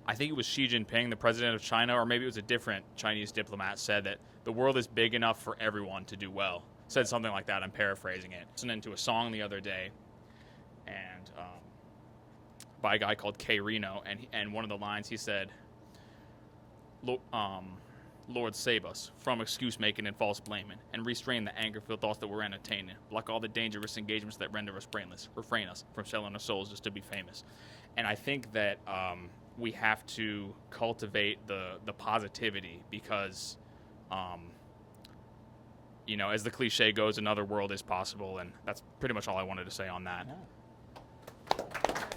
I think it was Xi Jinping, the president of China, or maybe it was a different Chinese diplomat, said that the world is big enough for everyone to do well. Said something like that. I'm paraphrasing it. Listening to a song the other day, and by a guy called K. Reno, and one of the lines he said, Lord, save us from excuse-making and false blaming, and restrain the anger-filled thoughts that we're entertaining. Block all the dangerous engagements that render us brainless. Refrain us from selling our souls just to be famous. And I think that we have to cultivate the positivity because, as the cliche goes, another world is possible, and that's pretty much all I wanted to say on that. Yeah.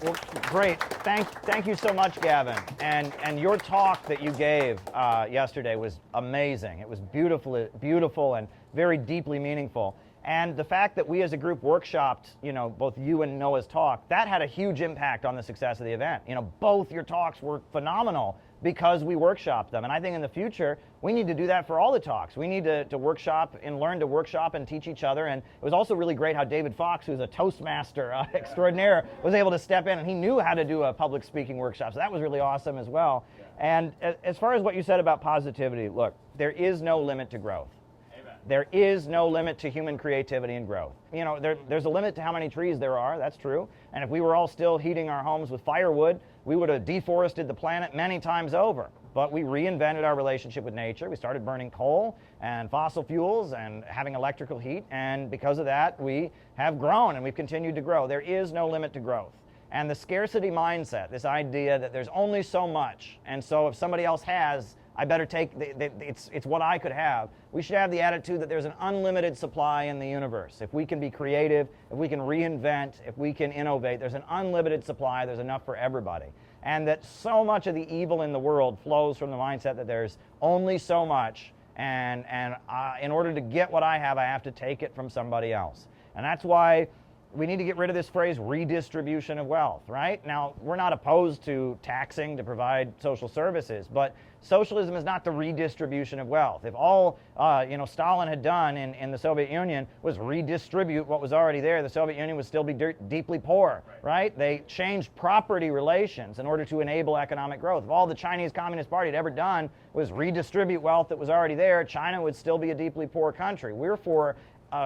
Well, great. Thank you so much, Gavin. And your talk that you gave yesterday was amazing. It was beautiful and very deeply meaningful. And the fact that we as a group workshopped, both you and Noah's talk, that had a huge impact on the success of the event. Both your talks were phenomenal because we workshopped them. And I think in the future, we need to do that for all the talks. We need to workshop and learn to workshop and teach each other. And it was also really great how David Fox, who's a Toastmaster extraordinaire, was able to step in, and he knew how to do a public speaking workshop. So that was really awesome as well. Yeah. And as far as what you said about positivity, look, there is no limit to growth. There is no limit to human creativity and growth. There's a limit to how many trees there are, that's true. And if we were all still heating our homes with firewood, we would have deforested the planet many times over. But we reinvented our relationship with nature. We started burning coal and fossil fuels and having electrical heat. And because of that, we have grown and we've continued to grow. There is no limit to growth. And the scarcity mindset, this idea that there's only so much, and so if somebody else has, I better take, it's what I could have. We should have the attitude that there's an unlimited supply in the universe. If we can be creative, if we can reinvent, if we can innovate, there's an unlimited supply, there's enough for everybody. And that so much of the evil in the world flows from the mindset that there's only so much, and in order to get what I have to take it from somebody else. And that's why we need to get rid of this phrase, redistribution of wealth, right? Now, we're not opposed to taxing to provide social services, but socialism is not the redistribution of wealth. If all Stalin had done in the Soviet Union was redistribute what was already there, the Soviet Union would still be deeply poor, right? They changed property relations in order to enable economic growth. If all the Chinese Communist Party had ever done was redistribute wealth that was already there, China would still be a deeply poor country. We're for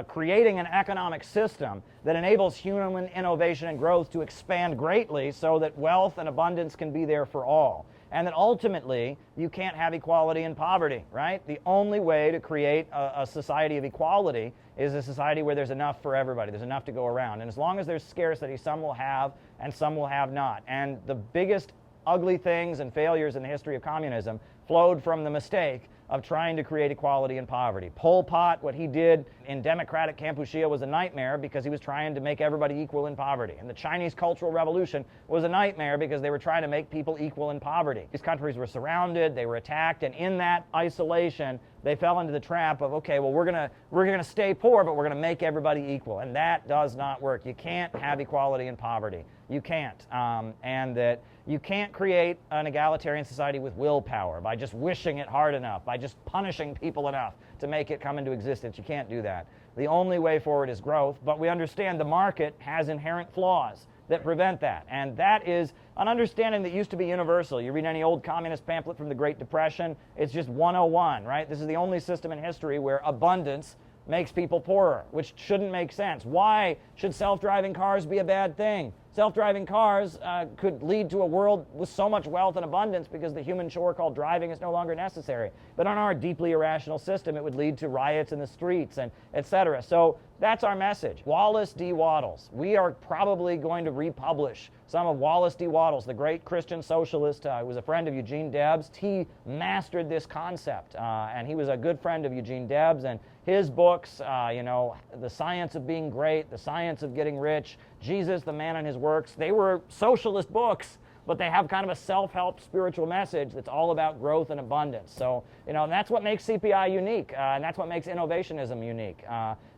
creating an economic system that enables human innovation and growth to expand greatly so that wealth and abundance can be there for all. And that ultimately, you can't have equality and poverty, right? The only way to create a society of equality is a society where there's enough for everybody, there's enough to go around. And as long as there's scarcity, some will have and some will have not. And the biggest ugly things and failures in the history of communism flowed from the mistake of trying to create equality and poverty. Pol Pot, what he did in democratic Kampuchea was a nightmare because he was trying to make everybody equal in poverty. And the Chinese Cultural Revolution was a nightmare because they were trying to make people equal in poverty. These countries were surrounded, they were attacked, and in that isolation, they fell into the trap of, okay, well, we're gonna stay poor, but we're gonna make everybody equal. And that does not work. You can't have equality and poverty. You can't. And that you can't create an egalitarian society with willpower, by just wishing it hard enough, by just punishing people enough to make it come into existence. You can't do that. The only way forward is growth, but we understand the market has inherent flaws that prevent that. And that is an understanding that used to be universal. You read any old communist pamphlet from the Great Depression, it's just 101, right? This is the only system in history where abundance makes people poorer, which shouldn't make sense. Why should self-driving cars be a bad thing? Self-driving cars could lead to a world with so much wealth and abundance because the human chore called driving is no longer necessary. But on our deeply irrational system, it would lead to riots in the streets and etc. So that's our message. Wallace D. Wattles. We are probably going to republish some of Wallace D. Wattles, the great Christian socialist who was a friend of Eugene Debs. He mastered this concept, and he was a good friend of Eugene Debs. And his books, The Science of Being Great, The Science of Getting Rich, Jesus, the Man and His Works, they were socialist books, but they have kind of a self-help spiritual message that's all about growth and abundance. So, and that's what makes CPI unique, and that's what makes innovationism unique.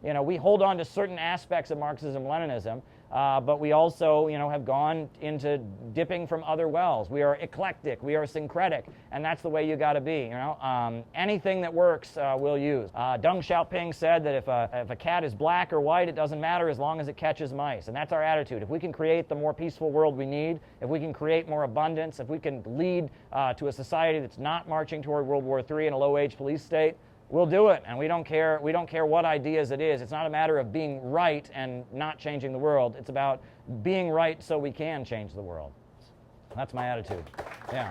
We hold on to certain aspects of Marxism-Leninism, but we also, have gone into dipping from other wells. We are eclectic, we are syncretic, and that's the way you got to be. Anything that works, we'll use. Deng Xiaoping said that if a cat is black or white, it doesn't matter as long as it catches mice, and that's our attitude. If we can create the more peaceful world we need, if we can create more abundance, if we can lead to a society that's not marching toward World War III and a low-wage police state, we'll do it, and we don't care what ideas it is. It's not a matter of being right and not changing the world. It's about being right so we can change the world. That's my attitude. Yeah.